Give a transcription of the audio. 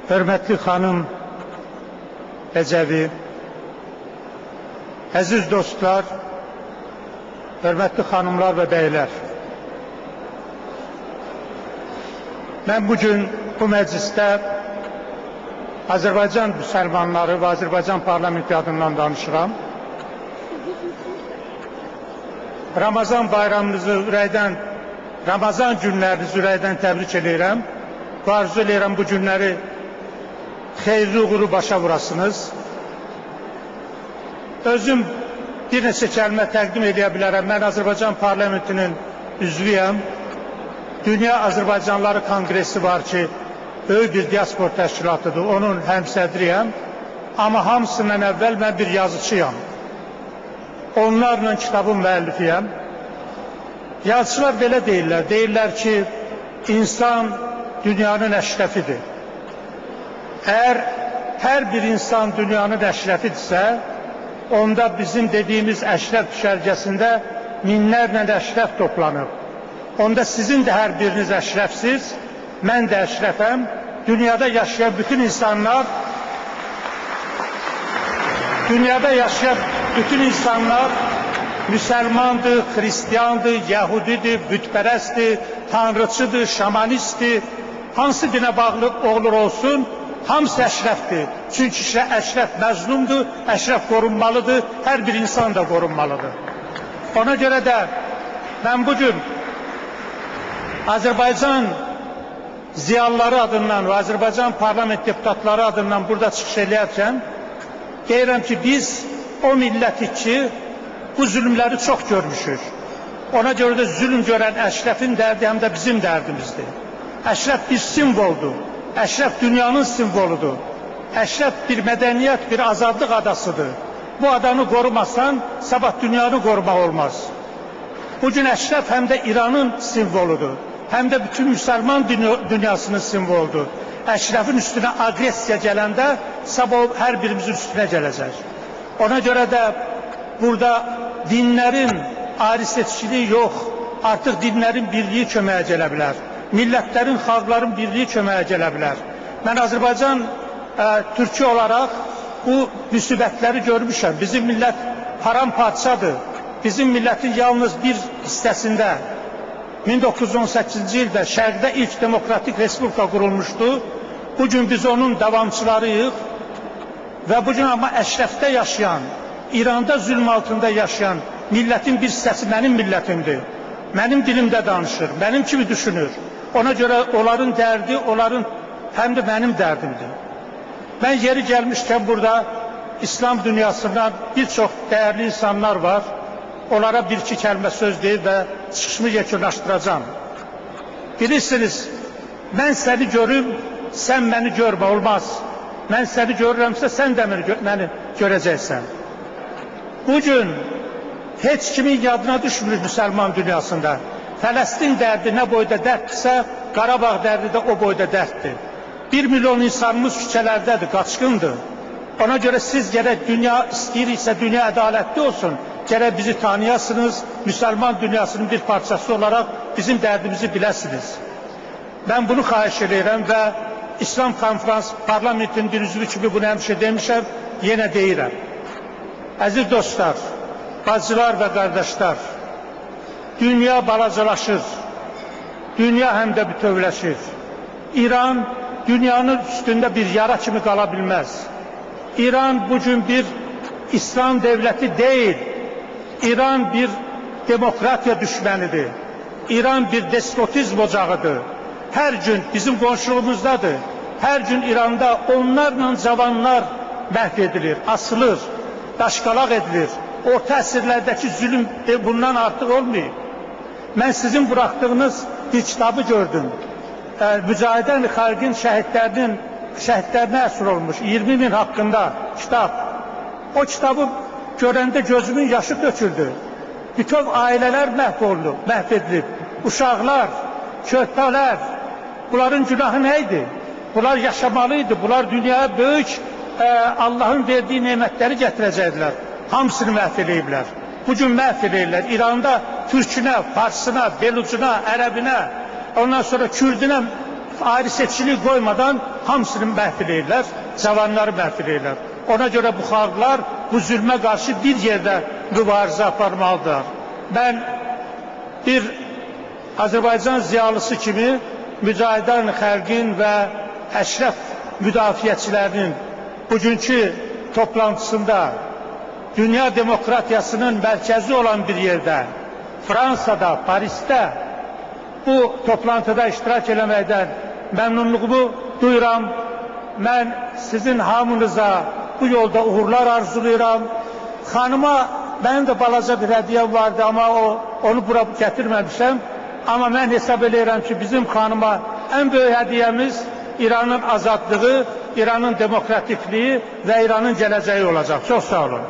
Hörmətli xanım Əcəvi, əziz dostlar, hörmətli xanımlar və bəylər. Mən bugün bu məclisdə Azərbaycan müsəlmanları və Azərbaycan parlamenti adından danışıram. Ramazan bayramınızı ürəkdən, Ramazan günlərinizi ürəkdən təbrik edirəm. Və arzu edirəm bu günləri xeyirli uğuru başa vurasınız. Özüm bir neçə kəlmə təqdim edə bilərəm. Mən Azərbaycan parlamentinin üzvüyəm. Dünya Azərbaycanlıları Kongresi var ki, böyük bir diaspor təşkilatıdır. Onun həmsədriyəm. Amma hamısından əvvəl mən bir yazıçıyam. Onlarla kitabın müəllifiyəm. Yazıçılar belə deyirlər. Deyirlər ki, insan dünyanın əşrəfidir. Əgər hər bir insan dünyanın əşrəfidirsə, onda bizim dediyimiz əşrəf düşərgəsində minlərlə əşrəf toplanıb. Onda sizin də hər biriniz əşrəfsiz, mən də əşrəfəm. Dünyada yaşayan bütün insanlar müsəlmandır, xristiyandır, yəhudidir, bütpərəstdir, tanrıçıdır, şamanistdir. Hansı dinə bağlı olur olsun, hamısı əşrəfdir. Çünki əşrəf məzlumdur, əşrəf qorunmalıdır, hər bir insan da qorunmalıdır. Ona görə də mən bugün Azərbaycan ziyalıları adından və Azərbaycan parlament deputatları adından burada çıxış edərkən deyirəm ki, biz o millətik ki, bu zülümləri çox görmüşük. Ona görə də zülüm görən əşrəfin dərdi həm də bizim dərdimizdir. Əşrəf bir simvoldur. Əşrəf dünyanın simvoludur. Əşrəf bir mədəniyyət, bir azadlıq adasıdır. Bu adanı qorumasan, sabah dünyanı qorumaq olmaz. Bugün əşrəf həm də İranın simvoludur. Həm də bütün müsəlman dünyasının simvoludur. Əşrəfin üstünə agresiya gələndə, sabah hər birimizin üstünə gələcək. Ona görə də burada dinlərin ayrı seçkiliyi yox, artıq dinlərin birliyi köməyə gələ bilər. Millətlərin, xalqların birliyi köməyə gələ bilər. Mən Azərbaycan türkü olaraq bu müsibətləri görmüşəm. Bizim millət paramparçadır. Bizim millətin yalnız bir hissəsində 1918-ci ildə Şərqdə ilk demokratik respublika qurulmuşdu. Bugün biz onun davamçılarıyıq və bugün amma əşrəfdə yaşayan, İranda zülm altında yaşayan millətin bir hissəsi mənim millətimdir. Mənim dilimdə danışır, mənim kimi düşünür. Ona görə onların dərdi, həm də mənim dərdimdir. Mən yeri gəlmişkən burada İslam dünyasından bir çox dəyərli insanlar var. Onlara bir-iki kəlmə söz deyib və çıxışımı yekunlaşdıracağım. Bilirsiniz, mən səni görüm, sən məni görmə, olmaz. Mən səni görürəmsə, sən də məni görəcəksən. Bugün heç kimin yadına düşmür müsəlman dünyasında. Fələstin dərdi nə boyda dərddirsə, Qarabağ dərdi də o boyda dərddir. 1 milyon insanımız küçələrdədir, qaçqındır. Ona görə siz gərək dünya istəyiriksə, dünya ədalətli olsun, gərək bizi tanıyasınız, müsəlman dünyasının bir parçası olaraq bizim dərdimizi biləsiniz. Mən bunu xahiş edirəm və İslam konferans parlamentinin bir üzvü kimi bunu həmişə demişəm, yenə deyirəm. Əziz dostlar, bacılar və qardaşlar, dünya balacalaşır, dünya həm də bütövləşir. İran dünyanın üstündə bir yara kimi qala bilməz. İran bugün bir İslam devləti deyil, İran bir demokratiya düşmənidir. İran bir despotizm ocağıdır. Hər gün bizim qonşuluğumuzdadır. Hər gün İranda onlarla cavanlar məhv edilir, asılır, daşqalaq edilir. Orta əsrlərdəki zülüm bundan artıq olmayıb. Mən sizin buraxdığınız bir kitabı gördüm. Mücahidən xalqin şəhidlərinə əsr olmuş 20 min haqqında kitab. O kitabı görəndə gözümün yaşı döküldü. Bütün ailələr məhv edilib. Uşaqlar, körpələr, bunların günahı nə idi? Bunlar yaşamalıydı. Bunlar dünyaya böyük Allahın verdiyi nemətləri gətirəcəkdilər. Hamısını məhv ediblər. Bugün məhv edirlər. İranda türkünə, farsına, belucuna, ərəbinə, ondan sonra kürdünə ayrı seçkilik qoymadan hamısını məhv edirlər, cavanları məhv edirlər. Ona görə bu xalqlar bu zülmə qarşı bir yerdə mübarizə aparmalıdır. Mən bir Azərbaycan ziyalısı kimi mücahidən xalqin və əşrəf müdafiəçilərinin bugünkü toplantısında dünya demokratiyasının mərkəzi olan bir yerdə, Fransada, Parisdə bu toplantıda iştirak eləməkdən məmnunluğumu duyuram. Mən sizin hamınıza bu yolda uğurlar arzulayıram. Xanıma mənim də balaca bir hədiyəm vardı, amma onu bura gətirməmişəm. Amma mən hesab edirəm ki, bizim xanıma ən böyük hədiyəmiz İranın azadlığı, İranın demokratikliyi və İranın gələcəyi olacaq. Çox sağ olun.